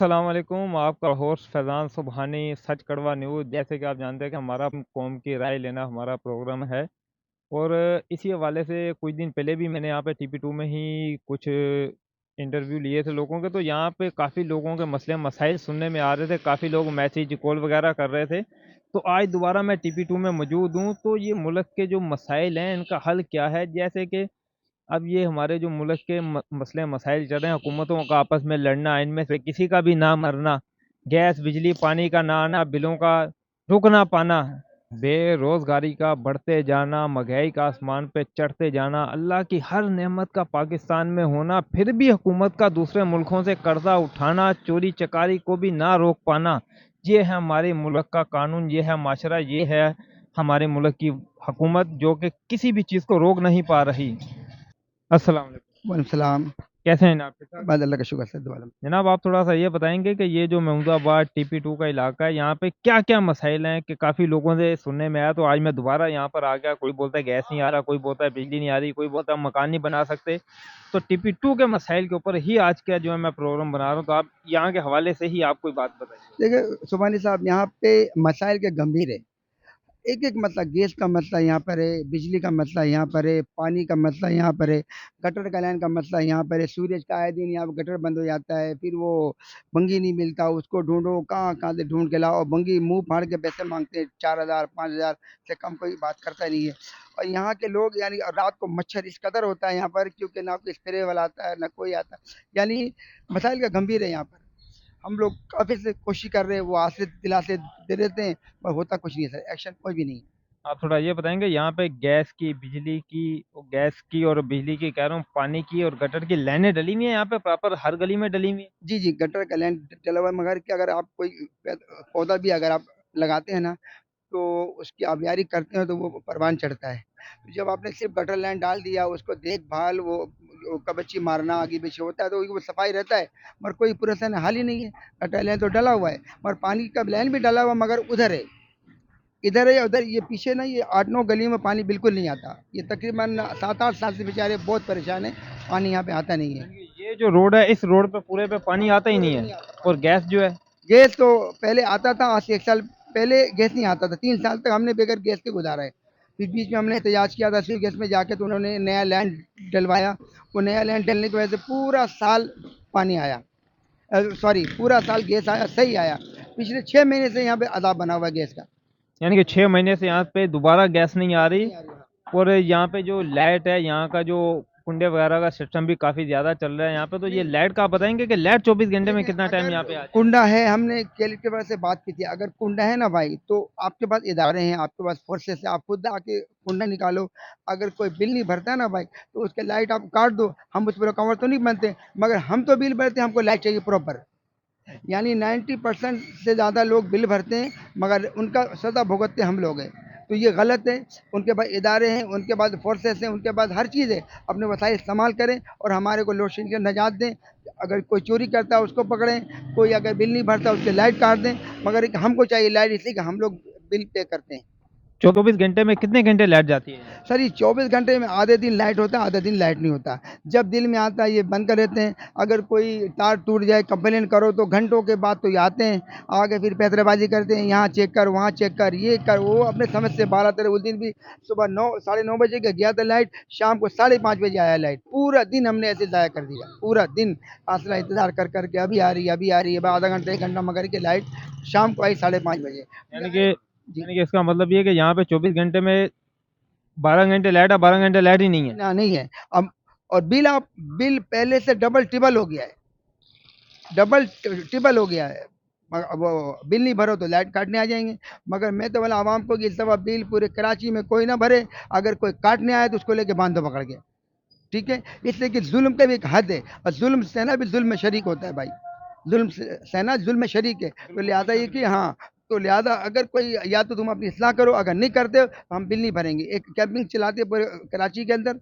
السلام علیکم، آپ کا ہوسٹ فیضان سبحانی، سچ کڑوا نیوز۔ جیسے کہ آپ جانتے ہیں کہ ہمارا قوم کی رائے لینا ہمارا پروگرام ہے، اور اسی حوالے سے کچھ دن پہلے بھی میں نے یہاں پہ ٹی پی ٹو میں ہی کچھ انٹرویو لیے تھے لوگوں کے، تو یہاں پہ کافی لوگوں کے مسئلے مسائل سننے میں آ رہے تھے، کافی لوگ میسیج کال وغیرہ کر رہے تھے۔ تو آج دوبارہ میں ٹی پی ٹو میں موجود ہوں، تو یہ ملک کے جو مسائل ہیں ان کا حل کیا ہے؟ جیسے کہ اب یہ ہمارے جو ملک کے مسئلے مسائل چل رہے ہیں، حکومتوں کا آپس میں لڑنا، ان میں سے کسی کا بھی نہ مرنا، گیس بجلی پانی کا نہ آنا، بلوں کا رک نہ پانا، بے روزگاری کا بڑھتے جانا، مہنگائی کا آسمان پہ چڑھتے جانا، اللہ کی ہر نعمت کا پاکستان میں ہونا، پھر بھی حکومت کا دوسرے ملکوں سے قرضہ اٹھانا، چوری چکاری کو بھی نہ روک پانا، یہ ہے ہمارے ملک کا قانون، یہ ہے معاشرہ، یہ ہے ہمارے ملک کی حکومت جو کہ کسی بھی چیز کو روک نہیں پا رہی۔ السلام علیکم، وعلیکم السلام۔ کیسے ہیں جناب؟ ٹھیک ٹھاک؟ بعد اللہ کا شکر سے دعا جناب آپ تھوڑا سا یہ بتائیں گے کہ یہ جو محمود آباد ٹی پی ٹو کا علاقہ ہے، یہاں پہ کیا کیا مسائل ہیں؟ کہ کافی لوگوں سے سننے میں آیا، تو آج میں دوبارہ یہاں پر آ گیا۔ کوئی بولتا ہے گیس نہیں آ رہا، کوئی بولتا ہے بجلی نہیں آ رہی، کوئی بولتا ہے مکان نہیں بنا سکتے۔ تو ٹی پی ٹو کے مسائل کے اوپر ہی آج کا جو ہے میں پروگرام بنا رہا ہوں، تو آپ یہاں کے حوالے سے ہی آپ کوئی بات بتائیے۔ دیکھیں سبحانی صاحب، یہاں پہ مسائل کے گمبھیر ہے۔ ایک ایک مسئلہ، گیس کا مسئلہ یہاں پر ہے، بجلی کا مسئلہ یہاں پر ہے، پانی کا مسئلہ یہاں پر ہے، گٹر کا لائن کا مسئلہ یہاں پر ہے۔ سورج کا آئے دن یہاں پہ گٹر بند ہو جاتا ہے، پھر وہ بنگی نہیں ملتا، اس کو ڈھونڈو، کہاں کہاں سے ڈھونڈ کے لاؤ، اور بنگی منہ پھاڑ کے پیسے مانگتے ہیں، 4,000 5,000 سے کم کوئی بات کرتا نہیں ہے۔ اور یہاں کے لوگ یعنی رات کو مچھر اس قدر ہوتا ہے یہاں پر، کیونکہ نہ کوئی اسپرے والا آتا ہے نہ کوئی آتا ہے، یعنی مسائل کا گمبھیر ہے یہاں پر۔ ہم لوگ کافی سے کوشش کر رہے ہیں، وہ آسے دلاسے دے دیتے ہیں، پر ہوتا کچھ نہیں ہے سر، ایکشن کوئی بھی نہیں ہے۔ آپ تھوڑا یہ بتائیں گے یہاں پہ گیس کی بجلی کی، گیس کی اور بجلی کی کہہ رہا ہوں، پانی کی اور گٹر کی لائنیں ڈلی ہوئی ہیں یہاں پہ پراپر ہر گلی میں ڈلی ہوئی ہیں؟ جی گٹر کا لینڈ ڈلا ہوا ہے، مگر کہ اگر آپ کوئی پودا بھی اگر آپ لگاتے ہیں نا، تو اس کی آبیاری کرتے ہیں تو وہ پروان چڑھتا ہے۔ تو جب آپ نے صرف گٹر لینڈ ڈال دیا، اس کو دیکھ بھال، وہ کبچی مارنا آگے پیچھے ہوتا ہے، تو وہ صفائی رہتا ہے، مگر کوئی پریشان حال ہی نہیں ہے۔ گٹر لینڈ تو ڈلا ہوا ہے، مگر پانی کا لینڈ بھی ڈلا ہوا، مگر ادھر ہے، ادھر ہے ادھر، یہ پیچھے نا، یہ 8 9 گلیوں میں پانی بالکل نہیں آتا۔ یہ تقریباً 7 8 سال سے بیچارے بہت پریشان ہیں، پانی یہاں پہ آتا نہیں ہے۔ یہ جو روڈ ہے، اس روڈ پہ پورے پہ پانی آتا ہی نہیں ہے، اور گیس جو ہے گیس تو پہلے آتا تھا، آج سے 1 سال پہلے گیس نہیں آتا تھا، 3 سال تک ہم نے بغیر گیس کے گزارا ہے۔ پھر بیچ میں ہم نے احتجاج کیا تھا سوئی گیس میں جا کے، تو انہوں نے نیا لینڈ ڈلوایا، وہ نیا لینڈ ڈلنے کی وجہ سے پورا سال پانی آیا، سوری پورا سال گیس آیا، صحیح آیا۔ پچھلے 6 مہینے سے یہاں پہ عذاب بنا ہوا ہے گیس کا۔ یعنی کہ 6 مہینے سے یہاں پہ دوبارہ گیس نہیں آ رہی، اور یہاں پہ جو لائٹ ہے، یہاں کا جو کنڈے وغیرہ کا سسٹم بھی کافی زیادہ چل رہا ہے یہاں پہ۔ تو یہ لائٹ کا آپ بتائیں گے کہ لائٹ 24 گھنٹے میں کتنا ٹائم یہاں پہ آ جائے؟ کنڈا ہے، ہم نے کلیکٹر سے بات کی تھی، اگر کنڈا ہے نا بھائی، تو آپ کے پاس ادارے ہیں، آپ کے پاس فورسز ہے، آپ خود آ کے کنڈا نکالو۔ اگر کوئی بل نہیں بھرتا ہے نا بھائی، تو اس کے لائٹ آپ کاٹ دو، ہم اس پر کور تو نہیں بنتے، مگر ہم تو بل بھرتے ہیں، ہم کو لائٹ چاہیے پراپر۔ یعنی 90% سے زیادہ لوگ بل بھرتے ہیں، مگر ان کا سزا بھگتتے ہم لوگ ہیں، تو یہ غلط ہے۔ ان کے پاس ادارے ہیں، ان کے پاس فورسز ہیں، ان کے پاس ہر چیز ہے، اپنے وسائل استعمال کریں اور ہمارے کو لوڈ شیڈنگ سے نجات دیں۔ اگر کوئی چوری کرتا ہے اس کو پکڑیں، کوئی اگر بل نہیں بھرتا اس کے لائٹ کاٹ دیں، مگر ہم کو چاہیے لائٹ، اس لیے کہ ہم لوگ بل پے کرتے ہیں۔ 24 گھنٹے میں کتنے گھنٹے لائٹ جاتی ہے؟ سر یہ 24 گھنٹے میں آدھے دن لائٹ ہوتا ہے، آدھے دن لائٹ نہیں ہوتا۔ جب دل میں آتا ہے یہ بند کر دیتے ہیں، اگر کوئی تار ٹوٹ جائے کمپلین کرو تو گھنٹوں کے بعد تو یہ آتے ہیں، آگے پھر پیترے بازی کرتے ہیں، یہاں چیک کر، وہاں چیک کر، یہ کر، وہ اپنے سمجھ سے باہر آتے رہے۔ اس دن بھی صبح 9 9:30 کے گیا تھا لائٹ، شام کو 5:30 بجے آیا لائٹ۔ پورا دن ہم نے ایسے ضائع کر دیا، پورا دن آسرا انتظار کر کر کے، ابھی آ رہی ہے، ابھی آ رہی ہے، آدھا گھنٹہ 1 گھنٹہ مگر کے لائٹ شام کو آئی 5:30 بجے۔ یعنی کہ اس کا مطلب یہ ہے کہ یہاں پہ 24 گھنٹے میں 12 گھنٹے لائٹ ہے، 12 گھنٹے لائٹ ہی نہیں ہے؟ نہیں ہے اب، اور بل پہلے سے ڈبل ٹربل ہو گیا ہے، ڈبل ٹربل ہو گیا ہے۔ وہ بل نہیں بھرو تو لائٹ کاٹنے آ جائیں گے، مگر میں تو بولا عوام کو کہ اس دفعہ بل پورے کراچی میں کوئی نہ بھرے، اگر کوئی کاٹنے آئے تو اس کو لے کے باندھ دو پکڑ کے، ٹھیک ہے؟ اس لیے کہ ظلم کا بھی ایک حد ہے، اور ظلم سہنا بھی ظلم میں شریک ہوتا ہے بھائی، ظلم سہنا ظلم میں شریک ہے۔ تو لہٰذا یہ کہ ہاں، تو لہٰذا اگر کوئی، یا تو تم اپنی اصلاح کرو، اگر نہیں کرتے ہو ہم بل نہیں بھریں گے۔ ایک کیمپنگ چلاتے ہیں پورے کراچی کے اندر،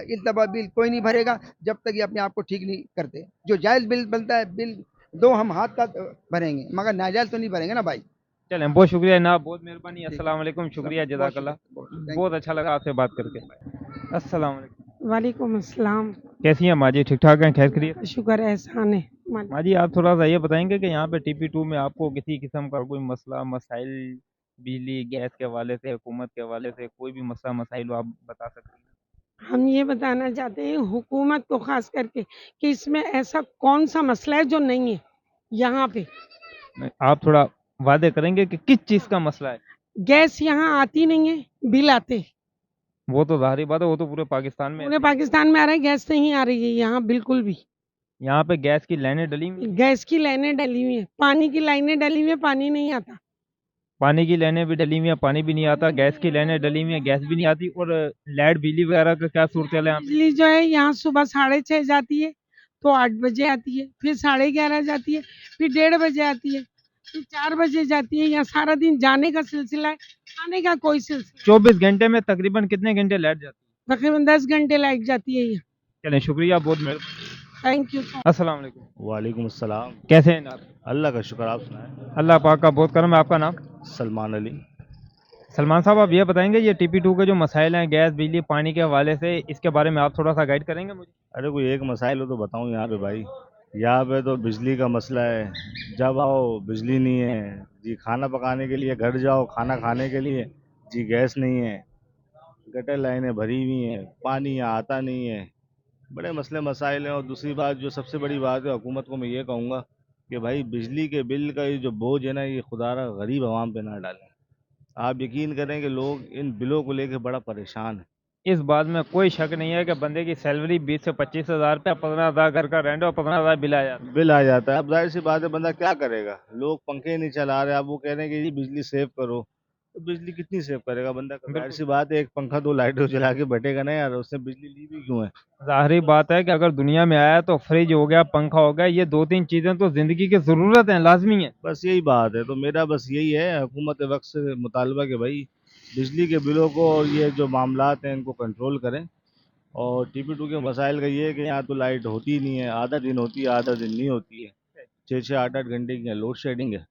اس دفعہ بل کوئی نہیں بھرے گا جب تک یہ اپنے آپ کو ٹھیک نہیں کرتے۔ جو جائز بل بنتا ہے، بل دو ہم ہاتھ کا بھریں گے، مگر ناجائز تو نہیں بھریں گے نا بھائی۔ چلیں، بہت شکریہ جناب، بہت مہربانی، السلام علیکم، شکریہ، جزاک اللہ، بہت اچھا لگا آپ سے بات کر کے۔ السلام علیکم، وعلیکم السلام، کیسی ہیں ماں جی؟ ٹھیک ٹھاک ہیں؟ خیر خیریت؟ شکر احسان ہے، माँ जी आप थोड़ा सा ये बताएंगे कि यहाँ पे TP2 में आपको किसी किस्म का कोई मसला मसाइल बिजली गैस के हवाले से हुकूमत के हवाले से कोई भी मसला मसाइल हो आप बता सकते हैं? हम ये बताना चाहते हैं हुकूमत को खास करके कि इसमें ऐसा कौन सा मसला है जो नहीं है यहाँ पे। आप थोड़ा वादे करेंगे कि किस चीज़ का मसला है? गैस यहाँ आती नहीं है, बिल आते हैं। वो तो ज़ाहिर बात है, वो तो पूरे पाकिस्तान में है। पूरे पाकिस्तान में आ रहा है, गैस नहीं आ रही है यहाँ बिल्कुल भी। यहाँ पे गैस की लाइनें डली हुई हैं। गैस की लाइनें डली हुई हैं, पानी की लाइनें डली हुई हैं, पानी नहीं आता। पानी की लाइनें भी डली हुई हैं, पानी भी नहीं आता। गैस की लाइनें डली हुई हैं, गैस भी नहीं आती। और लाइट बिजली वगैरह का क्या सूरत है यहाँ पे? बिजली जो है यहाँ सुबह 6:30 जाती है तो 8 बजे आती है, फिर 11:30 जाती है, फिर 1:30 बजे आती है, फिर 4 बजे जाती है। यहाँ सारा दिन जाने का सिलसिला है, आने का कोई सिलसिला। 24 घंटे में तकरीबन कितने घंटे लाइट जाती है? तकरीबन 10 घंटे लाइट जाती है यहाँ। चलें शुक्रिया, बहुत मेहरबानी। Thank you. अस्सलाम वालेकुम। वालेकुम अस्सलाम। कैसे हैं आप? अल्लाह का शुक्र, आप सुनाएं। अल्लाह पाक का बहुत करम है। आपका नाम? सलमान अली। सलमान साहब आप ये बताएंगे ये TP2 के जो मसाइल हैं गैस बिजली पानी के हवाले से, इसके बारे में आप थोड़ा सा गाइड करेंगे मुझे? अरे कोई एक मसाइल हो तो बताऊं यहाँ पे भाई। यहाँ पे तो बिजली का मसला है, जब आओ बिजली नहीं है जी, खाना पकाने के लिए घर जाओ खाना खाने के लिए जी गैस नहीं है, गटर लाइनें भरी हुई हैं, पानी यहाँ आता नहीं है, बड़े मसले मसाइल हैं। और दूसरी बात जो सबसे बड़ी बात है, हुकूमत को मैं ये कहूँगा कि भाई बिजली के बिल का ये जो बोझ है ना, ये खुदारा गरीब आवाम पे ना डालें। आप यकीन करें कि लोग इन बिलों को लेके बड़ा परेशान है। इस बात में कोई शक नहीं है कि बंदे की सैलरी 20 से 25 हज़ार रुपये, 15,000 घर का रेंट और 15,000 बिल आ जाता है। बिल आ जाता है। अब जाहिर सी बात है, बंदा क्या करेगा, लोग पंखे नहीं चला रहे, अब वो कह रहे हैं कि ये बिजली सेव करो, तो बिजली कितनी सेव करेगा बंदा? जाहिर सी बात है, एक पंखा 2 लाइटें जला के बैठेगा ना यार, उसने बिजली ली भी क्यों है? ज़ाहिरी बात है कि अगर दुनिया में आया तो फ्रिज हो गया, पंखा हो गया, ये 2-3 चीज़ें तो ज़िंदगी की ज़रूरत हैं, लाजमी है। बस यही बात है। तो मेरा बस यही है हुकूमत वक्त से मुतालबा कि भाई बिजली के बिलों को और ये जो मामलात हैं इनको कंट्रोल करें। और TP2 के मसाइल का ये है कि यहाँ तो लाइट होती ही नहीं है, आधा दिन होती है आधा दिन नहीं होती है, 6-6 8-8 घंटे की लोड शेडिंग है।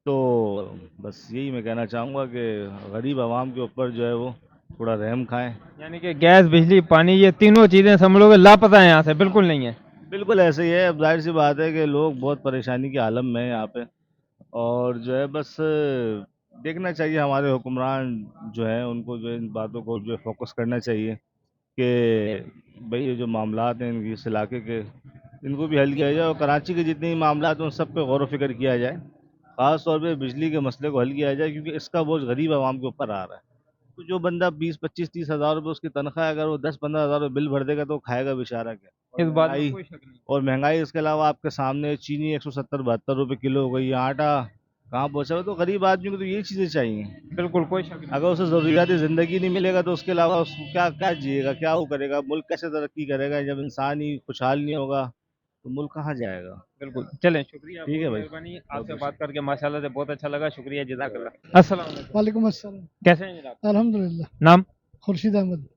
तो बस यही मैं कहना चाहूँगा कि गरीब आवाम के ऊपर जो है वो थोड़ा रहम खाएं। यानी कि गैस बिजली पानी ये तीनों चीज़ें समझोगे लापता हैं यहाँ से, बिल्कुल नहीं है। बिल्कुल ऐसे ही है। अब जाहिर सी बात है कि लोग बहुत परेशानी के आलम में हैं यहाँ पे, और जो है बस देखना चाहिए हमारे हुक्मरान जो हैं उनको जो इन बातों को जो फोकस करना चाहिए कि भाई ये जो मामलात हैं इस इलाके के, इनको भी हल किया जाए, और कराची के जितने भी मामलात हैं उन सब पे गौर व फिक्र किया जाए। ख़ास तौर पे बिजली के मसले को हल किया जाए, क्योंकि इसका बोझ गरीब आवाम के ऊपर आ रहा है। तो जो बंदा 20-25-30 हज़ार रुपये उसकी तनख्वाह है, अगर वो 10-15 हज़ार रुपये बिल भर देगा तो वो खाएगा बेचारा क्या? इस बात में कोई शक नहीं। और महंगाई इसके अलावा आपके सामने, चीनी 170-72 रुपये किलो हो गई है, आटा कहाँ पहुँचा हुआ? तो गरीब आदमी को तो यही चीज़ें चाहिए। बिल्कुल कोई शक नहीं। अगर उसे ज़रूरियाती ज़िंदगी नहीं मिलेगा तो उसके अलावा उसको क्या क्या जिएगा, क्या वो करेगा, मुल्क कैसे तरक्की करेगा? जब इंसान ही खुशहाल नहीं होगा तो मुल्क कहाँ जाएगा? बिल्कुल चलें शुक्रिया, ठीक है बहुत भाई। मेहरबानी। आपसे बात करके माशाल्लाह से बहुत अच्छा लगा, शुक्रिया, जज़ाकल्लाह। अस्सलाम वालेकुम। वालेकुम अस्सलाम। कैसे हैं जनाब? अल्हम्दुलिल्लाह। नाम? खुर्शीद अहमद।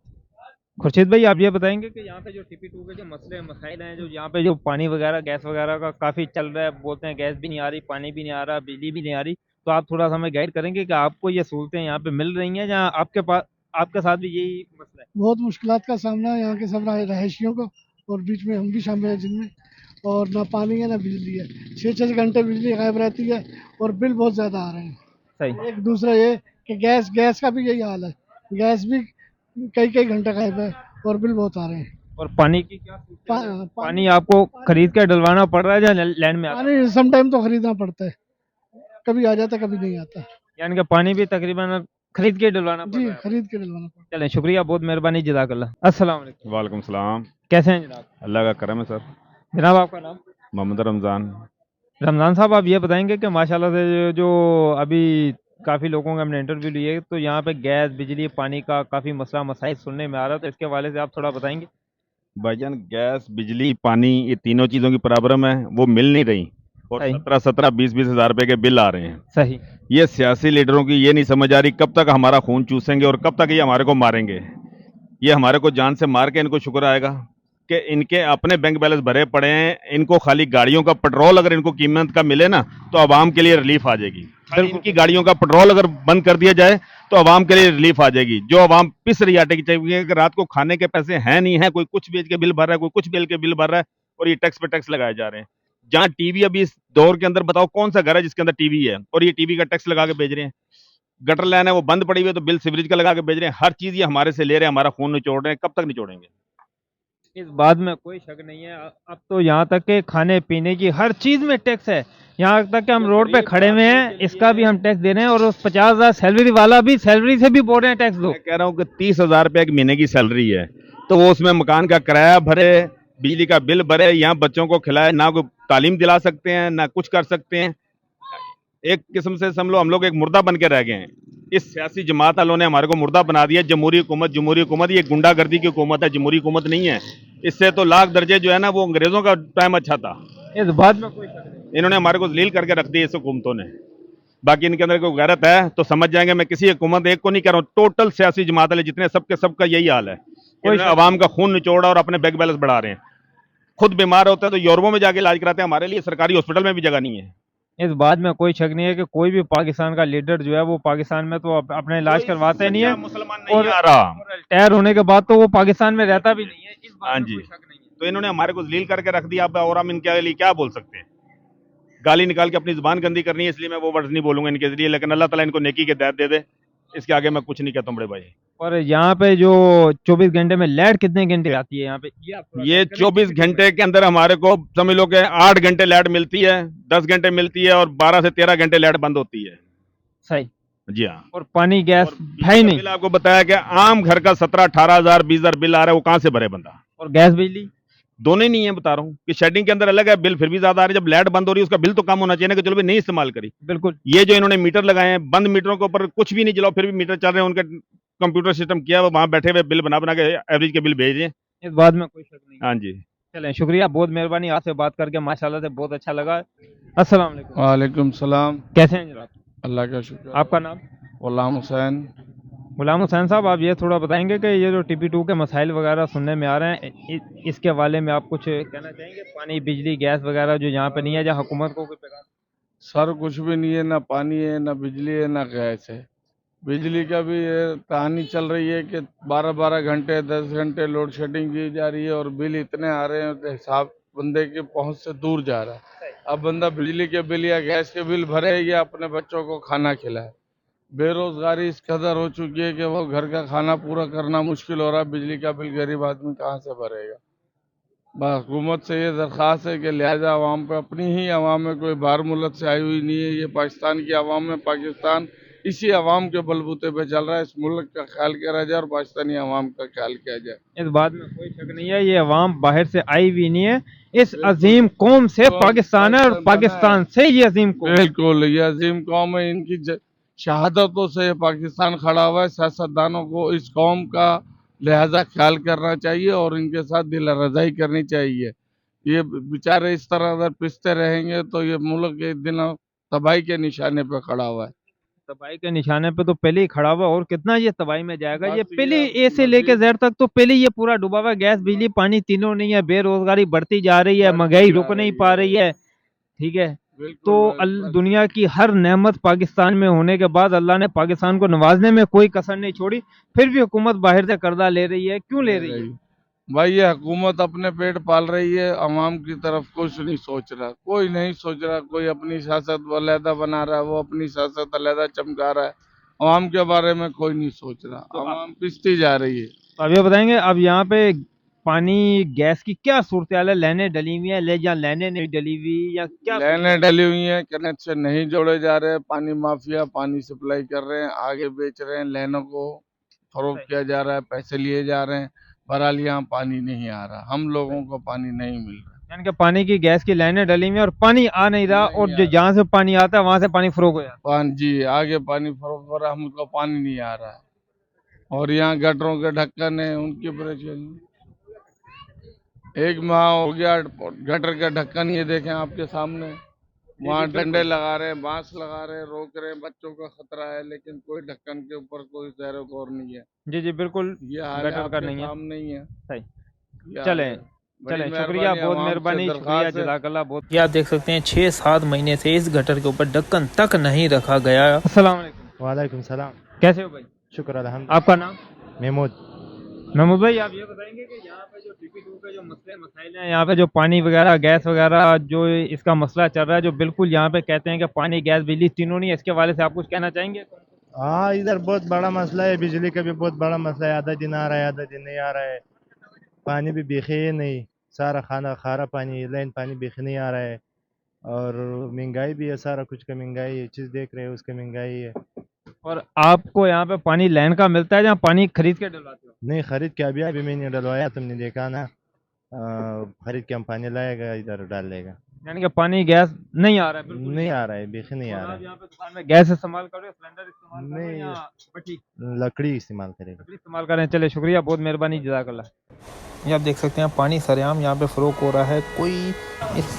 खुर्शीद भाई आप ये बताएंगे कि यहाँ पे जो TP2 के जो मसले मसाइल हैं, जो यहाँ पे जो पानी वगैरह गैस वगैरह का काफ़ी चल रहा है, बोलते हैं गैस भी नहीं आ रही, पानी भी नहीं आ रहा, बिजली भी नहीं आ रही, तो आप थोड़ा सा हमें गाइड करेंगे कि आपको ये सहूलतें यहाँ पे मिल रही हैं या आपके पास आपके साथ भी यही मसला है? बहुत मुश्किलात का सामना है यहाँ के सब रहायशियों को, और बीच में हम भी शामिल हैं जिनमें। और ना पानी है ना बिजली है, 6-6 घंटे बिजली गायब रहती है और बिल बहुत ज़्यादा आ रहे हैं। सही। एक दूसरा ये कि गैस का भी यही हाल है, गैस भी कई घंटे गायब है और बिल बहुत आ रहे हैं। और पानी की क्या सूरत है? पानी पानी आपको खरीद के डलवाना पड़ रहा है या लैंड में आता है? पानी सम टाइम तो खरीदना पड़ता है, कभी आ जाता कभी नहीं आता। यानी कि पानी भी तकरीबन खरीद के डलवाना पड़ जी रहा है। खरीद के डलवाना पड़ता है। चलें शुक्रिया, बहुत मेहरबानी, जज़ाकल्लाह। अस्सलाम वालेकुम। वालेकुम सलाम। कैसे हैं जनाब? अल्लाह का करम है सर। जनाब आपका नाम? मोहम्मद रमज़ान। रमज़ान साहब आप ये बताएंगे कि माशाल्लाह से जो अभी काफ़ी लोगों का हमने इंटरव्यू लिए, तो यहाँ पे गैस बिजली पानी का काफ़ी मसला मसाइल सुनने में आ रहा है, तो इसके हवाले से आप थोड़ा बताएंगे? भाईजान गैस बिजली पानी ये तीनों चीज़ों की प्रॉब्लम है, वो मिल नहीं रही, और सही। 17-17 20-20 हज़ार रुपये के बिल आ रहे हैं। सही। ये सियासी लीडरों की ये नहीं समझ आ रही कब तक हमारा खून चूसेंगे और कब तक ये हमारे को मारेंगे। ये हमारे को जान से मार के इनको शुक्र आएगा कि इनके अपने बैंक बैलेंस भरे पड़े हैं, इनको खाली गाड़ियों का पेट्रोल अगर इनको कीमत का मिले ना तो आवाम के लिए रिलीफ आ जाएगी। खाली इनकी गाड़ियों का पेट्रोल अगर बंद कर दिया जाए तो आवाम के लिए रिलीफ आ जाएगी। जो आवाम पिस रही आटे की चाहिए कि रात को खाने के पैसे हैं नहीं है, कोई कुछ बेच के बिल भर रहा है, कोई कुछ बेच के बिल भर रहा है, और ये टैक्स पे टैक्स लगाए जा रहे हैं। जहाँ टीवी अभी इस दौर के अंदर बताओ कौन सा घर है जिसके अंदर टीवी है और ये टीवी का टैक्स लगा के भेज रहे हैं। गटर लाइन है वो बंद पड़ी हुई है तो बिल सीवरेज का लगा के भेज रहे हैं। हर चीज ये हमारे से ले रहे हैं, हमारा खून निचोड़ रहे हैं। कब तक निचोड़ेंगे? इस बात में कोई शक नहीं है। अब तो यहाँ तक के खाने पीने की हर चीज में टैक्स है। यहाँ तक कि हम रोड पे खड़े हुए हैं, इसका भी हम टैक्स दे रहे हैं, और उस 50,000 सैलरी वाला भी सैलरी से भी बोल रहे हैं टैक्स दो। मैं कह रहा हूँ कि 30,000 रुपये एक महीने की सैलरी है तो वो उसमें मकान का किराया भरे, बिजली का बिल भरे, यहाँ बच्चों को खिलाए, ना कोई तालीम दिला सकते हैं ना कुछ कर सकते हैं। एक किस्म से समझ हम लोग एक मुर्दा बन के रह गए हैं। इस सियासी जमात वालों ने हमारे को मुर्दा बना दिया। जमहूरी हुकूमत ये गुंडागर्दी की हुकूमत है, जमहूरी हुकूमत नहीं है। इससे तो लाख दर्जे जो है ना वो अंग्रेजों का टाइम अच्छा था। इस बात में कोई शक नहीं। इन्होंने हमारे को जलील करके रख दिया इस हुकूमतों ने। बाकी इनके अंदर कोई गैरत है तो समझ जाएंगे। मैं किसी हुकूमत एक को नहीं कह रहा हूँ, टोटल सियासी जमात वाले जितने सबका यही हाल है। कोई आवाम का खून निचोड़ा और अपने बैंक बैलेंस बढ़ा रहे हैं। खुद बीमार होते हैं तो यूरोपों में जाके इलाज कराते हैं, हमारे लिए सरकारी हॉस्पिटल में भी जगह नहीं है। इस बात में कोई शक नहीं है कि कोई भी पाकिस्तान का लीडर जो है वो पाकिस्तान में तो अपने इलाज करवाते नहीं है, मुसलमान नहीं आ रहा, और रिटायर होने के बाद तो वो पाकिस्तान में रहता भी नहीं है। इस बात हाँ में जी। कोई शक नहीं है। तो इन्होंने हमारे को जलील करके रख दिया और हम इनके लिए क्या बोल सकते हैं? गाली निकाल के अपनी जुबान गंदी करनी है, इसलिए मैं वो वर्ड्स नहीं बोलूंगा इनके जरिए। लेकिन अल्लाह ताला इनको नेकी के दायित्व दे दे, इसके आगे मैं कुछ नहीं कहता हूं बड़े भाई। और यहाँ पे जो 24 घंटे में लाइट कितने घंटे आती है यहाँ पे? ये 24 घंटे के अंदर हमारे को समझ लो कि 8 घंटे लाइट मिलती है, 10 घंटे मिलती है और 12 से 13 घंटे लाइट बंद होती है। सही। जी हाँ। और पानी गैस और है ही नहीं। बिल आपको बताया कि आम घर का 17-18,000 20,000 बिल आ रहा है, वो कहाँ से भरे बंदा? और गैस बिजली दोनों ही नहीं है। बता रहा हूँ कि शेडिंग के अंदर अलग है, बिल फिर भी ज्यादा आ रही है। जब लाइट बंद हो रही है उसका बिल तो कम होना चाहिए ना, कि चलो भी नहीं इस्तेमाल करी। बिल्कुल। ये जो इन्होंने मीटर लगाए हैं, बंद मीटरों के ऊपर कुछ भी नहीं चलाओ फिर भी मीटर चल रहे हैं। उनके कंप्यूटर सिस्टम किया है, वहां बैठे हुए बिल बना के एवरेज के बिल भेज रहे हैं। इस बात में कोई शक नहीं। हाँ जी। चलें, शुक्रिया, बहुत मेहरबानी, आपसे बात करके माशाल्लाह से बहुत अच्छा लगा। अस्सलाम वालेकुम। वालेकुम सलाम। कैसे हैं जनाब? अल्लाह का शुक्र। आपका नाम? गुलाम हुसैन। गुलाम हुसैन साहब, आप ये थोड़ा बताएंगे कि ये जो TP2 के मसाइल वगैरह सुनने में आ रहे हैं, इसके हवाले में आप कुछ कहना चाहेंगे? पानी, बिजली, गैस वगैरह जो यहाँ पे नहीं है, जहाँ हुकूमत को कोई पैगाम? सर कुछ भी नहीं है, ना पानी है, ना बिजली है, ना गैस है। बिजली का भी ये कहानी चल रही है कि 12-12 घंटे 10 घंटे लोड शेडिंग की जा रही है और बिल इतने आ रहे हैं कि हिसाब बंदे के पहुंच से दूर जा रहा है। अब बंदा बिजली के बिल या गैस के बिल भरे या अपने बच्चों को खाना खिलाए। बेरोजगारी इस कदर हो चुकी है कि वो घर का खाना पूरा करना मुश्किल हो रहा है। बिजली का बिल गरीब आदमी कहाँ से भरेगा? बस हुकूमत से ये दरख्वास्त है कि लिहाजा आवाम पे, अपनी ही आवाम में कोई बाहर मुल्क से आई हुई नहीं है, ये पाकिस्तान की आवाम है। पाकिस्तान इसी आवाम के बलबूते पे चल रहा है। इस मुल्क का ख्याल किया जाए और पाकिस्तानी आवाम का ख्याल किया जाए। इस बात में कोई शक नहीं है, ये अवाम बाहर से आई भी नहीं है। इस अजीम कौम से पाकिस्तान है और पाकिस्तान से ये अजीम कौम। बिल्कुल, ये अजीम कौम है, इनकी शहादतों से ये पाकिस्तान खड़ा हुआ है। सियासतदानों को इस कौम का लिहाजा ख्याल करना चाहिए और इनके साथ दिल रजाई करनी चाहिए। ये बेचारे इस तरह अगर पिसते रहेंगे तो ये मुल्क एक दिन तबाही के निशाने पे खड़ा हुआ है। तबाही के निशाने पे तो पहले ही खड़ा हुआ, और कितना ये तबाही में जाएगा? ये बस पहले ये ए से लेके जेड तक तो पहले ये पूरा डूबा हुआ है। गैस, बिजली, पानी तीनों नहीं है। बेरोजगारी बढ़ती जा रही है, महंगाई रुक नहीं पा रही है। ठीक है, तो दुनिया की हर नेमत पाकिस्तान में होने के बाद अल्लाह ने पाकिस्तान को नवाजने में कोई कसर नहीं छोड़ी, फिर भी हुकूमत बाहर से कर्जा ले रही है। क्यों ले रही है भाई? ये हुकूमत अपने पेट पाल रही है, अवाम की तरफ कुछ नहीं सोच रहा, कोई नहीं सोच रहा। कोई अपनी सियासत अलहदा बना रहा है, वो अपनी सियासत अलहदा चमका रहा है। अवाम के बारे में कोई नहीं सोच रहा। अवाम पिसती जा रही है। तो अब ये बताएंगे, अब यहाँ पे पानी, गैस की क्या सूरत हाल है? लाइनें डली हुई है, ले या लाइनें नहीं डली हुई, या क्या? लाइनें डली हुई हैं, कनेक्शन नहीं जोड़े जा रहे। पानी माफिया पानी सप्लाई कर रहे हैं, आगे बेच रहे हैं, लाइनों को फरोख्त किया जा रहा है, पैसे लिए जा रहे हैं। बहरहाल यहाँ पानी नहीं आ रहा, हम लोगों को पानी नहीं मिल रहा। यानी कि पानी की, गैस की लाइनें डली हुई हैं और पानी आ नहीं रहा, और जो जहाँ से पानी आता है वहां से पानी फरोख हो जाता पानी जी आगे पानी फरोख्त हो रहा है, हमको पानी नहीं आ रहा है। और यहाँ गटरों के ढक्कन है, उनकी परेशानी। एक माह हो गया गटर का ढक्कन, ये देखें आपके सामने, वहाँ डंडे लगा रहे हैं, बांस लगा रहे हैं, रोक रहे हैं, बच्चों का खतरा है, लेकिन कोई ढक्कन के ऊपर कोई ज़ेरो गौर नहीं है। जी जी बिल्कुल, ये हाल गटर का नहीं है। काम नहीं है। सही। ये चलें हाल है। बड़ी चलें, शुक्रिया, बहुत अवाम से मेहरबानी, शुक्रिया, दरख्वास्त है। जज़ाकल्लाह। बहुत ये आप देख सकते हैं 6-7 महीने से इस गटर के ऊपर ढक्कन तक नहीं रखा गया। अस्सलाम वालेकुम। वालेकुम सलाम। कैसे हो भाई? शुक्र अल्हम्दुलिल्लाह। आपका नाम? महमूद। महमूद भाई, आप ये बताएंगे कि यहाँ पे जो TP2 के जो मसले मसाइल हैं, यहाँ पे जो पानी वगैरह गैस वगैरह जो इसका मसला चल रहा है, जो बिल्कुल यहाँ पे कहते हैं कि पानी गैस बिजली तीनों नहीं है, इसके हवाले से आप कुछ कहना चाहेंगे? हाँ, इधर बहुत बड़ा मसला है, बिजली का भी बहुत बड़ा मसला है, आधा दिन आ रहा है आधा दिन नहीं आ रहा है, पानी भी बिखे ही नहीं, सारा खाना खारा पानी, लाइन पानी बिखे नहीं आ रहा है, और महंगाई भी है, सारा कुछ का महंगाई है, चीज़ देख रहे हो उसका महंगाई है। और आपको यहाँ पे पानी लाइन का मिलता है या पानी खरीद के डलवाते हो? नहीं, खरीद के अभी मैंने डलवाया, तुमने देखा ना, खरीद के हम पानी लाएगा इधर डाल देगा। यानी कि पानी गैस नहीं आ रहा है बिल्कुल? नहीं आ रहा है, बिखे नहीं और आ रहा आप है। यहाँ पे दुकान में गैस इस्तेमाल कर रहे हो, सिलेंडर इस्तेमाल कर रहे हो नहीं, या भट्टी लकड़ी इस्तेमाल करेगा। लकड़ी इस्तेमाल कर रहे हैं? चले, शुक्रिया, बहुत मेहरबानी, जज़ाकल्लाह। ये आप देख सकते हैं पानी सरेआम यहाँ पे फ़रोख हो रहा है, कोई इस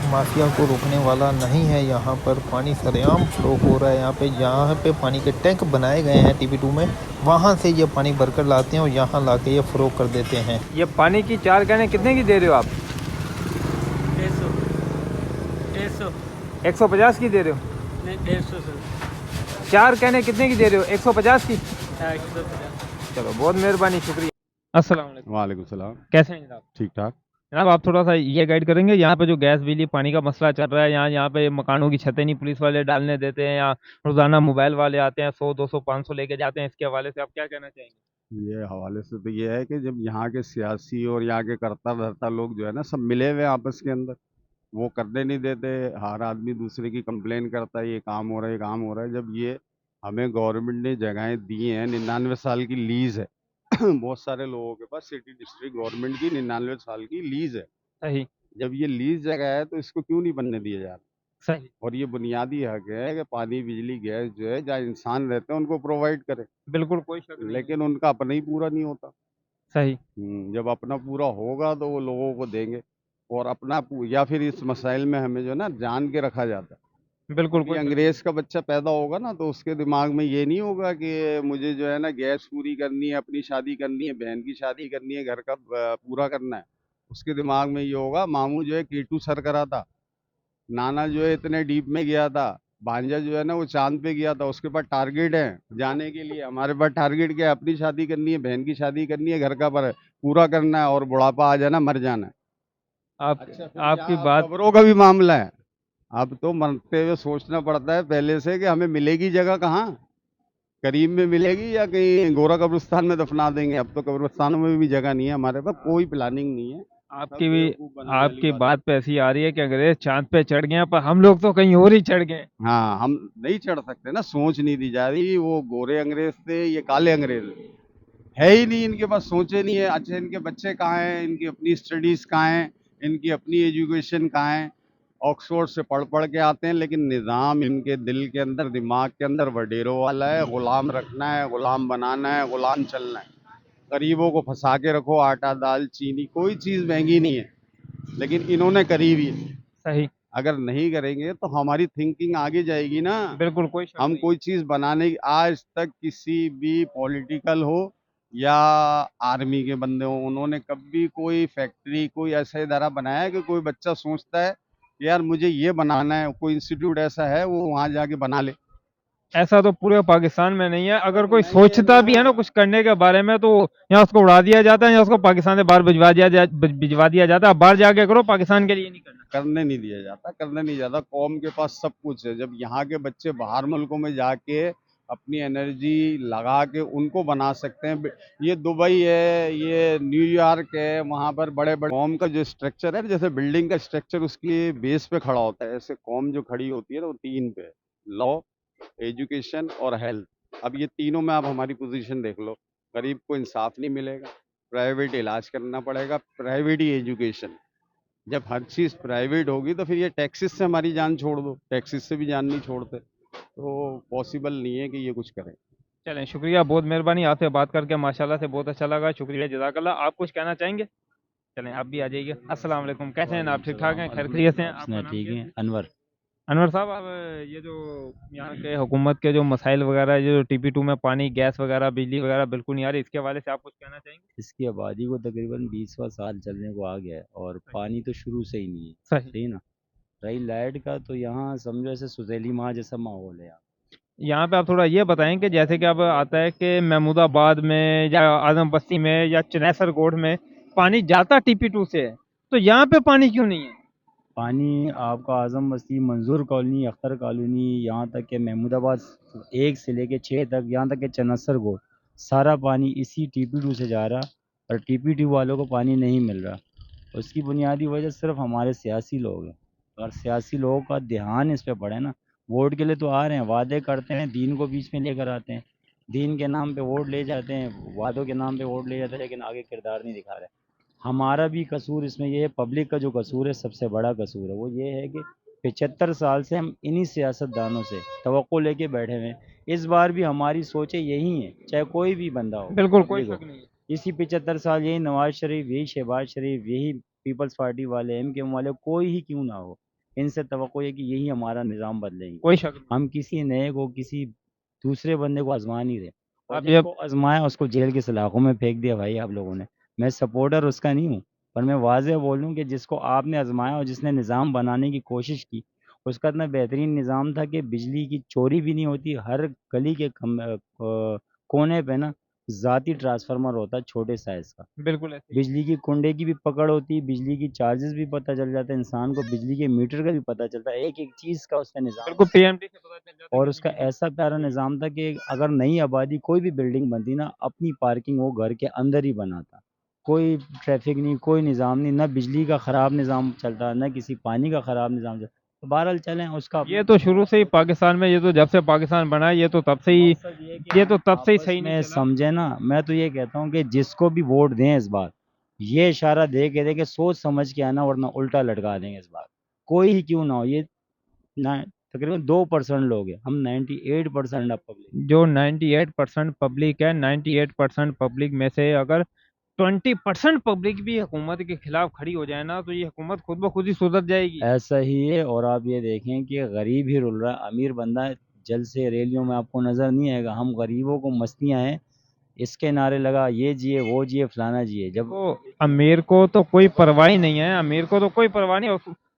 माफिया को रोकने वाला नहीं है। यहाँ पर पानी सरेआम फ़रोख हो रहा है। यहाँ पे पानी के टैंक बनाए गए हैं TP2 में, वहाँ से ये पानी भरकर लाते हैं और यहाँ ला के ये फ़रोख कर देते हैं। ये पानी की 4 कैनें कितने की दे रहे हो आप? 150 की दे रहे हो? नहीं, 150 सर। 4 कैनें कितने की दे रहे हो? 150 की? 150। चलो, बहुत मेहरबानी, शुक्रिया। अस्सलाम वालेकुम। वालेकुम सलाम। कैसे हैं जनाब? ठीक ठाक। जनाब, आप थोड़ा सा ये गाइड करेंगे, यहाँ पे जो गैस बिजली पानी का मसला चल रहा है, यहाँ पे मकानों की छतें नहीं पुलिस वाले डालने देते हैं, या रोजाना मोबाइल वाले आते हैं 100 200 500 लेके जाते हैं, इसके हवाले से आप क्या कहना चाहेंगे? ये हवाले से तो ये है कि जब यहाँ के सियासी और यहाँ के करता धरता लोग जो है ना, सब मिले हुए हैं आपस के अंदर, वो करने नहीं देते, हर आदमी दूसरे की कंप्लेन करता है, ये काम हो रहा है ये काम हो रहा है। जब ये हमें गवर्नमेंट ने जगहें दी हैं, 99 साल की लीज है बहुत सारे लोगों के पास, सिटी डिस्ट्रिक्ट गवर्नमेंट की 99 साल की लीज है। सही जब ये लीज जगह है तो इसको क्यों नहीं बनने दिया जा रहा? सही, और ये बुनियादी हक है कि पानी बिजली गैस जो है जहाँ इंसान रहते हैं उनको प्रोवाइड करे, बिल्कुल कोई शक नहीं है। लेकिन उनका अपना ही पूरा नहीं होता। सही, जब अपना पूरा होगा तो वो लोगों को देंगे, और अपना या फिर इस मसाइल में हमें जो है ना जान के रखा जाता है। बिल्कुल ये कोई शक नहीं। अंग्रेज का बच्चा पैदा होगा ना तो उसके दिमाग में ये नहीं होगा कि मुझे जो है ना गैस पूरी करनी है, अपनी शादी करनी है, बहन की शादी करनी है, घर का पूरा करना है। उसके दिमाग में ये होगा मामू जो है K2 सर करा था, नाना जो है इतने डीप में गया था, भांजा जो है ना वो चांद पे गया था, उसके पास टारगेट है जाने के लिए। हमारे पास टारगेट क्या है? अपनी शादी करनी है, बहन की शादी करनी है, घर का पर पूरा करना है, और बुढ़ापा आ जाना, मर जाना है। आप अच्छा, फिर आपकी यहाँ बात खबरों का भी मामला है। अब तो मरते हुए सोचना पड़ता है पहले से कि हमें मिलेगी जगह कहाँ, करीब में मिलेगी या कहीं गोरा कब्रिस्तान में दफना देंगे। अब तो कब्रिस्तानों में भी जगह नहीं है, हमारे पास कोई प्लानिंग नहीं है। आपकी भी आपकी बात पे ऐसी आ रही है कि अंग्रेज चांद पे चढ़ गए हैं, पर हम लोग तो कहीं और ही चढ़ गए। हाँ, हम नहीं चढ़ सकते ना, सोच नहीं दी जा रही। वो गोरे अंग्रेज थे, ये काले अंग्रेज है ही नहीं, इनके पास सोचे नहीं है। अच्छा, इनके बच्चे कहाँ हैं, इनकी अपनी स्टडीज कहाँ हैं, इनकी अपनी एजुकेशन कहाँ है? ऑक्सफोर्ड से पढ़ पढ़ के आते हैं, लेकिन निज़ाम इनके दिल के अंदर, दिमाग के अंदर वडेरों वाला है। गुलाम रखना है, गुलाम बनाना है, गुलाम चलना है। गरीबों को फंसा के रखो, आटा दाल चीनी कोई चीज़ महंगी नहीं है, लेकिन इन्होंने करी भी है। सही, अगर नहीं करेंगे तो हमारी थिंकिंग आगे जाएगी ना। बिल्कुल कोई शक हम नहीं। कोई चीज़ बनाने की, आज तक किसी भी पॉलिटिकल हो या आर्मी के बंदे हो, उन्होंने कभी कोई फैक्ट्री, कोई ऐसा इदारा बनाया है कि कोई बच्चा सोचता है कि यार मुझे ये बनाना है, कोई इंस्टीट्यूट ऐसा है वो वहाँ जाके बना ले? ऐसा तो पूरे पाकिस्तान में नहीं है। अगर कोई सोचता भी है ना कुछ करने के बारे में, तो या उसको उड़ा दिया जाता है या उसको पाकिस्तान से बाहर भिजवा दिया जाता है। बाहर जाके करो, पाकिस्तान के लिए नहीं करना। करने नहीं दिया जाता, करने नहीं जाता। कौम के पास सब कुछ है। जब यहाँ के बच्चे बाहर मुल्कों में जाके अपनी एनर्जी लगा के उनको बना सकते हैं, ये दुबई है, ये न्यूयॉर्क है, वहाँ पर बड़े बड़े कौम का जो स्ट्रक्चर है, जैसे बिल्डिंग का स्ट्रक्चर उसकी बेस पे खड़ा होता है, ऐसे कौम जो खड़ी होती है ना वो 3 पे, लॉ, एजुकेशन और हेल्थ। अब ये तीनों में आप हमारी पोजीशन देख लो। गरीब को इंसाफ नहीं मिलेगा, प्राइवेट इलाज करना पड़ेगा, प्राइवेट ही एजुकेशन। जब हर चीज़ प्राइवेट होगी तो फिर ये टैक्सेस से हमारी जान छोड़ दो, टैक्सेस से भी जान नहीं छोड़ते, तो पॉसिबल नहीं है कि ये कुछ करें। चलें, शुक्रिया, बहुत मेहरबानी, आपसे बात करके माशाल्लाह से बहुत अच्छा लगा। शुक्रिया, जज़ाकल्लाह। आप कुछ कहना चाहेंगे? चलें, आप भी आ जाइए। अस्सलाम वालेकुम, कैसे हैं आप? ठीक ठाक हैं? खैर खैरियत से हैं? आपका नाम ठीक क्या है, है? अनवर। अनवर साहब, अब ये जो यहाँ के हुकूमत के जो मसाइल वगैरह, जो TP2 में पानी गैस वगैरह बिजली वगैरह बिल्कुल नहीं आ रही, इसके हवाले से आप कुछ कहना चाहेंगे? इसकी आबादी को तकरीबन 20वां साल चलने को आ गया है और पानी तो शुरू से ही नहीं है। सही, सही ना? रही लाइट का, तो यहाँ समझो ऐसे सुतेली माँ जैसा माहौल है यहाँ। यहाँ पे आप थोड़ा ये बताएं कि जैसे कि अब आता है कि महमूदाबाद में या आजम बस्ती में या चनेसर गोड में पानी जाता TP2 से है, तो यहाँ पे पानी क्यों नहीं है? पानी आपका आज़म बस्ती, मंजूर कॉलोनी, अख्तर कॉलोनी, यहाँ तक कि महमूदाबाद 1 से लेके 6 तक, यहाँ तक कि चनसर गोड, सारा पानी इसी TP2 से जा रहा और TP2 वालों को पानी नहीं मिल रहा। उसकी बुनियादी वजह सिर्फ हमारे सियासी लोग हैं, और सियासी लोगों का ध्यान इस पे पड़े ना। वोट के लिए तो आ रहे हैं, वादे करते हैं, दीन को बीच में लेकर आते हैं, दीन के नाम पे वोट ले जाते हैं, वादों के नाम पे वोट ले जाते हैं, लेकिन आगे किरदार नहीं दिखा रहे। हमारा भी कसूर इसमें ये है, पब्लिक का जो कसूर है, सबसे बड़ा कसूर है वो ये है कि 75 साल से हम इन्हीं सियासतदानों से तवक्को लेके बैठे हुए हैं। इस बार भी हमारी सोचें यही हैं, चाहे कोई भी बंदा हो, बिल्कुल कोई पब्लिक हो। शक नहीं है। इसी 75 साल यही नवाज शरीफ, यही शहबाज शरीफ, यही पीपल्स पार्टी वाले, MKM वाले, कोई ही क्यों ना हो, इनसे तवक्को है कि यही हमारा निज़ाम बदलेंगे। कोई शक नहीं। हम किसी नए को, किसी दूसरे बंदे को आजमा नहीं रहे, और आप ये जिसको आजमाया उसको जेल की सलाखों में फेंक दिया भाई आप लोगों ने। मैं सपोर्टर उसका नहीं हूँ, पर मैं वाज़ेह बोलूँ कि जिसको आपने आजमाया और जिसने निज़ाम बनाने की कोशिश की, उसका इतना बेहतरीन निज़ाम था कि बिजली की चोरी भी नहीं होती, हर गली के कोने पे ना ज़ाती ट्रांसफार्मर होता है छोटे साइज़ का, बिल्कुल ऐसे ही। बिजली की कुंडे की भी पकड़ होती है, बिजली की चार्जेस भी पता चल जाता है इंसान को, बिजली के मीटर का भी पता चलता है, एक-एक चीज़ का उसका निज़ाम बिल्कुल PMD से पता चल जाता है और कि उसका बिजली ऐसा प्यारा निज़ाम था कि अगर नई आबादी कोई भी बिल्डिंग बनती ना, अपनी पार्किंग वो घर के अंदर ही बनाता। कोई ट्रैफ़िक नहीं, कोई निज़ाम नहीं, ना बिजली का ख़राब निज़ाम चलता, ना किसी पानी का ख़राब निज़ाम चलता। तो बहरहाल चलें उसका ये तो शुरू से ही पाकिस्तान में, ये तो जब से पाकिस्तान बना है, ये तो तब से ही मकसद ये है कि ये तो हम तब से ही आपस सही में नहीं चला। समझे ना। मैं तो ये कहता हूँ कि जिसको भी वोट दें इस बार, ये इशारा दे के दें कि सोच समझ के आना, वरना उल्टा लटका देंगे इस बार। कोई ही क्यों ना हो, ये ना तकरीबन 2% लोग हैं, हम 98% अब पब्लिक। जो 98% पब्लिक है, 98% पब्लिक में से अगर 20% पब्लिक भी हुकूमत के खिलाफ खड़ी हो जाए ना, तो ये हुकूमत खुद ब खुद ही सुधर जाएगी। ऐसा ही है, और आप ये देखें कि गरीब ही रुल रहा है, अमीर बंदा जल से रैलियों में आपको नज़र नहीं आएगा। हम गरीबों को मस्तियाँ हैं, इसके नारे लगा, ये जिए, वो जिए, फलाना जिए। जब तो अमीर को तो कोई परवाह ही नहीं है, अमीर को तो कोई परवाह नहीं।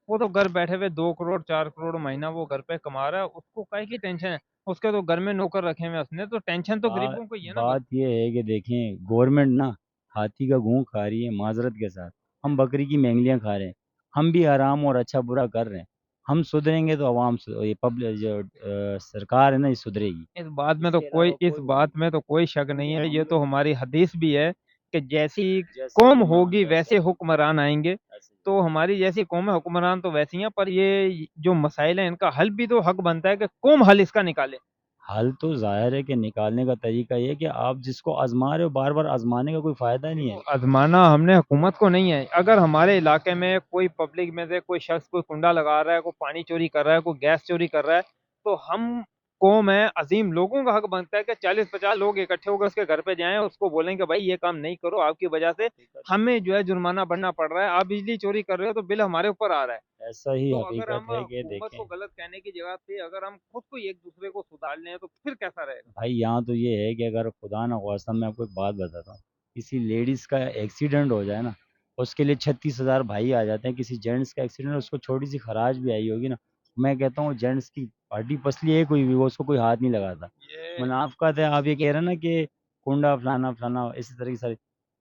वो तो घर बैठे हुए 2 करोड़ 4 करोड़ महीना वो घर पे कमा रहा है, उसको काहे की टेंशन है? उसके तो घर में नौकर रखे हुए हैं उसने, तो टेंशन तो बात गरीबों को ही है ना बस। बात ये है कि देखें, गवर्नमेंट ना हाथी का घूं खा रही है माजरत के साथ, हम बकरी की मेंगलियां खा रहे हैं। हम भी हराम और अच्छा बुरा कर रहे हैं। हम सुधरेंगे तो ये पब्लिक जो सरकार है ना, ये सुधरेगी। इसके अलावा इस कोई बात में तो कोई शक नहीं है, हम ये तो लोग हमारी हदीस भी है कि जैसी जैसे कौम इमाम होगी वैसा वैसे हुक्मरान आएंगे। ऐसे ही। तो हमारी जैसी कौम है, हुक्मरान तो वैसी हैं, पर ये जो मसाइल हैं इनका हल भी तो हक बनता है कि कौम हल इसका निकाले। हल तो ज़ाहिर है कि निकालने का तरीका ये है कि आप जिसको आज़मा रहे हो, बार-बार आज़माने का कोई फ़ायदा नहीं है। आजमाना हमने हुकूमत को नहीं है। अगर हमारे इलाके में कोई पब्लिक में से कोई शख्स कोई कुंडा लगा रहा है, कोई पानी चोरी कर रहा है, कोई गैस चोरी कर रहा है, तो हम कौम है, अजीम लोगों का हक बनता है कि 40-50 लोग इकट्ठे होकर उसके घर पे जाएं, उसको बोलें कि भाई ये काम नहीं करो, आपकी वजह से हमें जो है जुर्माना भरना पड़ रहा है। आप बिजली चोरी कर रहे हो तो बिल हमारे ऊपर आ रहा है। ऐसा ही तो अगर हम हकीकत है कि हुकूमत को देखें गलत कहने की जगह पे अगर हम खुद को ही एक दूसरे को सुधार लें तो फिर कैसा रहेगा? भाई, यहाँ तो ये है कि अगर खुदा ना ख्वास्ता, मैं आपको एक बात बताता हूँ, किसी लेडीज़ का एक्सीडेंट हो जाए ना, उसके लिए 36,000 भाई आ जाते हैं। किसी जेंट्स का एक्सीडेंट, उसको छोटी सी खराज भी आई होगी ना, मैं कहता हूँ जेंट्स की हड्डी पसली एक हुई वो उसको कोई हाथ नहीं लगाता। ये मुनाफ़क़त है। आप ये कह रहे हैं ना कि कुंडा फलाना फलाना, इसी तरह की सारी,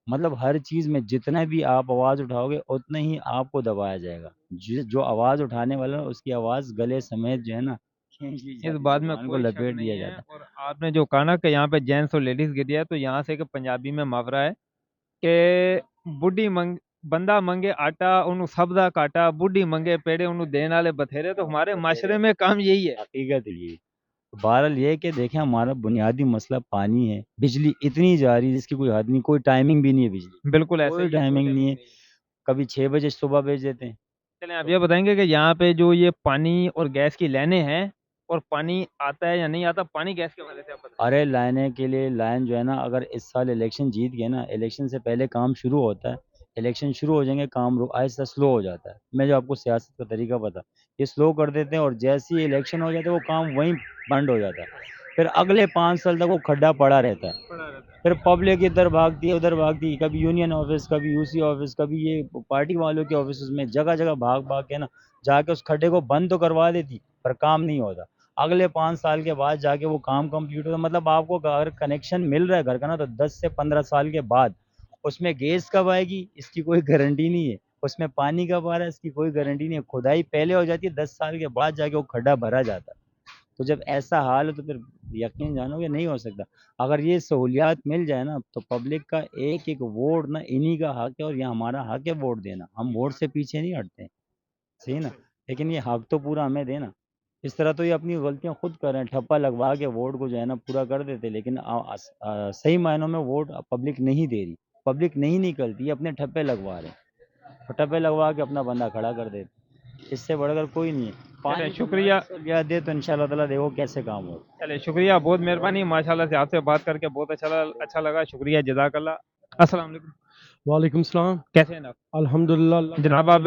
मतलब हर चीज़ में जितना भी आप आवाज़ उठाओगे उतना ही आपको दबाया जाएगा। जो आवाज़ उठाने वाला है, उसकी आवाज़ गले समेत जो है ना खींच ली इस जाती है, बात में ज़ुबान को कोई शक लपेट नहीं दिया है। जाता है। और आपने जो कहा ना कि यहाँ पे जेंट्स और लेडीज गिरी है, तो यहाँ से एक पंजाबी में मुहावरा है कि बुढ़ी मंग बंदा मंगे आटा उन्हें सब दा काटा, बुढ़ी मंगे पेड़े उन्हें देने वाले बथेरे। तो हमारे माशरे में काम यही है। हकीकत ये है। बहरहाल ये है कि देखें, हमारा बुनियादी मसला पानी है। बिजली इतनी जा रही है जिसकी कोई हद नहीं, कोई टाइमिंग भी नहीं है बिजली, बिल्कुल ऐसे कोई ही है, कोई टाइमिंग नहीं टाइमिंग है। नहीं है। कभी 6 बजे सुबह भेज देते हैं। चलें आप ये बताएंगे कि यहाँ पे जो ये पानी और गैस की लाइनें हैं, और पानी आता है या नहीं आता, पानी गैस के हवाले से आप बताएं। अरे लाइने के लिए लाइन जो है ना, अगर इस साल इलेक्शन जीत गए ना, इलेक्शन से पहले काम शुरू होता है, इलेक्शन शुरू हो जाएंगे काम आहिस्ता स्लो हो जाता है। मैं जो आपको सियासत का तरीका बता, ये स्लो कर देते हैं और जैसे ही इलेक्शन हो जाता है वो काम वहीं बंद हो जाता है। फिर अगले 5 साल तक वो खड्डा पड़ा रहता है। पड़ा रहता है। फिर पब्लिक इधर भागती है उधर भागती है, कभी यूनियन ऑफिस, कभी UC ऑफिस, कभी ये पार्टी वालों के ऑफिस में, जगह जगह भाग भाग के ना जाके उस खड्डे को बंद तो करवा देती, पर काम नहीं होता। اگلے 5 سال کے بعد جا کے وہ کام کمپلیٹ ہوتا ہے. مطلب آپ کو اگر کنیکشن مل رہا ہے گھر کا نا تو 10 سے 15 سال کے بعد. اس میں گیس کب آئے گی اس کی کوئی گارنٹی نہیں ہے, اس میں پانی کب آ رہا ہے اس کی کوئی گارنٹی نہیں ہے. کھدائی پہلے ہو جاتی ہے, 10 سال کے بعد جا کے وہ کھڈا بھرا جاتا ہے. تو جب ایسا حال ہے تو پھر یقین جانو کہ نہیں ہو سکتا. اگر یہ سہولیات مل جائے نا تو پبلک کا ایک ایک ووٹ نا انہی کا حق ہے, اور یہ ہمارا حق ہے ووٹ دینا. ہم ووٹ سے پیچھے نہیں ہٹتے ہیں, صحیح نا, لیکن یہ حق تو پورا ہمیں دینا. اس طرح تو یہ اپنی غلطیاں خود کر رہے ہیں, ٹھپا لگوا کے ووٹ کو جو ہے نا پورا کر دیتے, لیکن صحیح معنوں میں ووٹ پبلک نہیں دے رہی, پبلک نہیں نکلتی, یہ اپنے ٹھپے لگوا رہے ہیں, ٹھپے لگوا کے اپنا بندہ کھڑا کر دیتے. اس سے بڑھ کر کوئی نہیں ہے. چلے شکریہ. دے تو انشاءاللہ تعالیٰ دیکھو کیسے کام ہو. چلے شکریہ, بہت مہربانی, ماشاءاللہ سے آپ سے بات کر کے بہت اچھا لگا. شکریہ, جزاک اللہ. السلام علیکم. وعلیکم السلام. کیسے ہیں آپ؟ الحمدللہ جناب آپ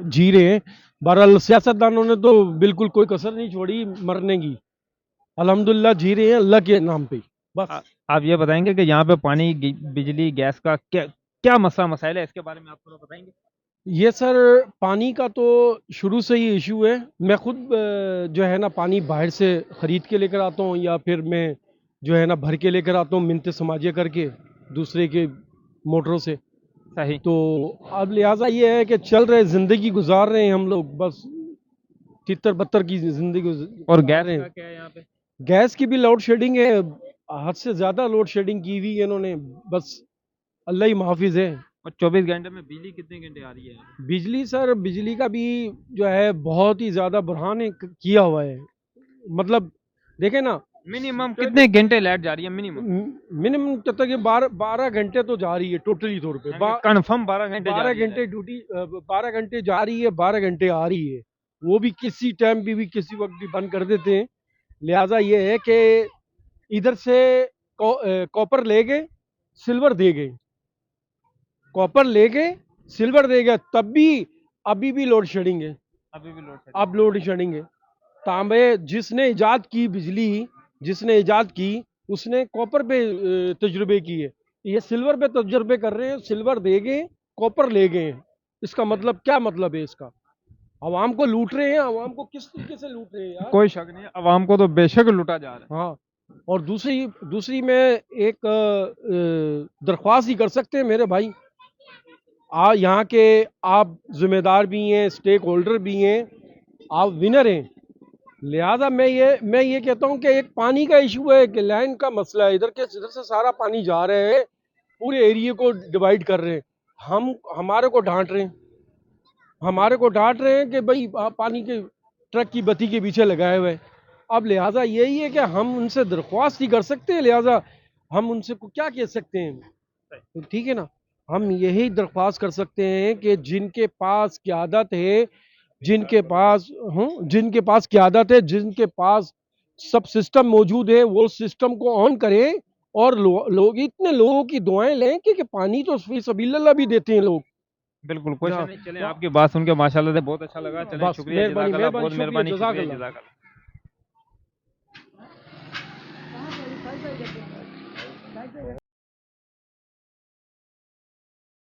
جی رہے ہیں. بہرحال سیاستدانوں نے تو بالکل کوئی کسر نہیں چھوڑی مرنے کی. الحمدللہ جی رہے ہیں اللہ کے نام پہ. بس آپ یہ بتائیں گے کہ یہاں پہ پانی, بجلی, گیس کا کیا مسائل ہے, اس کے بارے میں آپ تھوڑا بتائیں گے؟ یہ سر پانی کا تو شروع سے ہی ایشو ہے. میں خود جو ہے نا پانی باہر سے خرید کے لے کر آتا ہوں, یا پھر میں جو ہے نا بھر کے لے کر آتا ہوں منتیں سماجیہ کر کے دوسرے کے موٹروں سے. صحیح. تو اب لہٰذا یہ ہے کہ چل رہے, زندگی گزار رہے ہیں ہم لوگ, بس تتر بتر کی زندگی اور گیس کا کیا ہے یہاں پہ؟ گیس کی بھی لوڈ شیڈنگ ہے, حد سے زیادہ لوڈ شیڈنگ کی ہوئی ہے انہوں نے, بس اللہ ہی محافظ ہے. اور 24 گھنٹے میں بجلی کتنے گھنٹے آ رہی ہے؟ بجلی سر, بجلی کا بھی جو ہے بہت ہی زیادہ بحران کیا ہوا ہے. مطلب دیکھیں نا, منیمم کتنے گھنٹے لائٹ جا رہی ہے؟ منیمم جب تک یہ 12 گھنٹے تو جا رہی ہے ٹوٹلی طور پہ. کنفرم 12 گھنٹے 12 گھنٹے ڈیوٹی, 12 گھنٹے جا رہی ہے, 12 گھنٹے آ رہی ہے. وہ بھی کسی ٹائم بھی کسی وقت بھی بند کر دیتے ہیں. لہٰذا یہ ہے کہ ادھر سے کاپر لے گئے, سلور دے گئے, کاپر لے گئے, سلور دے گئے, تب بھی ابھی بھی لوڈ شیڈنگ ہے. اب لوڈ شیڈنگ ہے. تانبے جس نے ایجاد کی بجلی, جس نے ایجاد کی اس نے کاپر پہ تجربے کیے, یہ سلور پہ تجربے کر رہے ہیں. سلور دے گئے, کاپر لے گئے ہیں. اس کا مطلب کیا مطلب ہے اس کا؟ عوام کو لوٹ رہے ہیں. عوام کو کس طریقے سے لوٹ رہے ہیں یار؟ کوئی شک نہیں, عوام کو تو بے شک لوٹا جا رہا ہے. ہاں. اور دوسری میں ایک درخواست ہی کر سکتے ہیں میرے بھائی, یہاں کے آپ ذمہ دار بھی ہیں, اسٹیک ہولڈر بھی ہیں, آپ ونر ہیں. لہذا میں یہ کہتا ہوں کہ ایک پانی کا ایشو ہے, کہ لائن کا مسئلہ ہے. ادھر سے سارا پانی جا رہے ہیں, پورے ایریے کو ڈیوائیڈ کر رہے ہیں. ہمارے کو ڈانٹ رہے ہیں کہ بھائی پانی کے ٹرک کی بتی کے پیچھے لگائے ہوئے. اب لہٰذا یہی ہے کہ ہم ان سے درخواست ہی کر سکتے ہیں. لہٰذا ہم ان سے کیا کہہ سکتے ہیں؟ ٹھیک ہے نا, ہم یہی درخواست کر سکتے ہیں کہ جن کے پاس قیادت ہے, جن کے پاس قیادت ہے, جن کے پاس سب سسٹم موجود ہے, وہ سسٹم کو آن کریں, اور لوگ اتنے لوگوں کی دعائیں لیں کہ پانی تو فی سبیل اللہ بھی دیتے ہیں لوگ. بالکل کوئی شک نہیں. چلیں آپ کی بات سن کے ماشاءاللہ سے بہت اچھا لگا. چلیں شکریہ, جزاک اللہ, بہت مہربانی, شکریہ, جزاک اللہ.